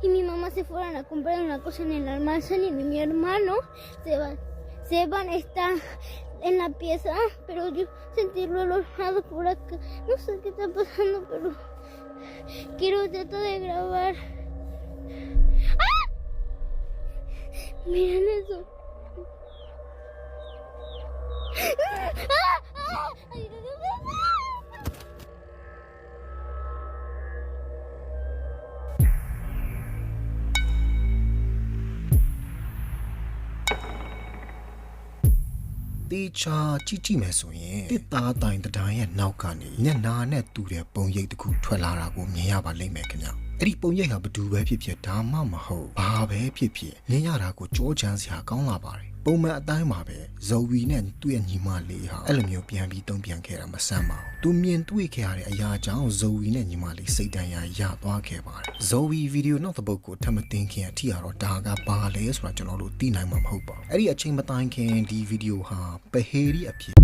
y mi mamá se fueron a comprar una cosa en el almacén y mi hermano Seban está en la pieza, pero yo sentí olorado por acá. No sé qué está pasando, pero quiero tratar de grabar. ¡Ah! Miren eso. ¡Ah! ¡Ah! ¡Ay, no, no, no, no! တေချာကြည့်ကြည့်မယ်ဆိုရင်တစ်သားတိုင်တတိုင်းရဲ့နောက်ကနေညနာနဲ့တူတဲ့ပုံရိပ်တစ်ခုထွက်လာတာကိုမြင်ရပါလိမ့်မယ်ခင်ဗျ။အဲ့ဒီပုံရိပ်ဟာဘယ်သူပဲဖြစ်ဖြစ်ဒါမှမဟုတ်ဘာပဲဖြစ်ဖြစ်မြင်ရတာကိုကြောချမ်းစရာကောင်းလာပါတယ်။ပုံမှန်အတိုင်းပါပဲဇော်ဝီနဲ့သူ့ရဲ့ညီမလေးဟာအဲ့လိုမျိုးပြန်ပြီးတုံ့ပြန်ခဲ့တာမဆန်းပါဘူး။သူမြင်တွေ့ခဲ့ရတဲ့အရာကြောင့်ဇော်ဝီနဲ့ညီမလေးစိတ်တန်ရာရသွားခဲ့ပါတယ်။ဇော်ဝီဗီဒီယိုနောက်တစ်ပုတ်ကိုထပ်မသိခင်အထိကတော့ဒါကဘာလဲဆိုတာကျွန်တော်တို့သိနိုင်မှာမဟုတ်ပါဘူး။အဲ့ဒီအချိန်မတိုင်ခင်ဒီဗီဒီယိုဟာပဟေရီအဖြစ်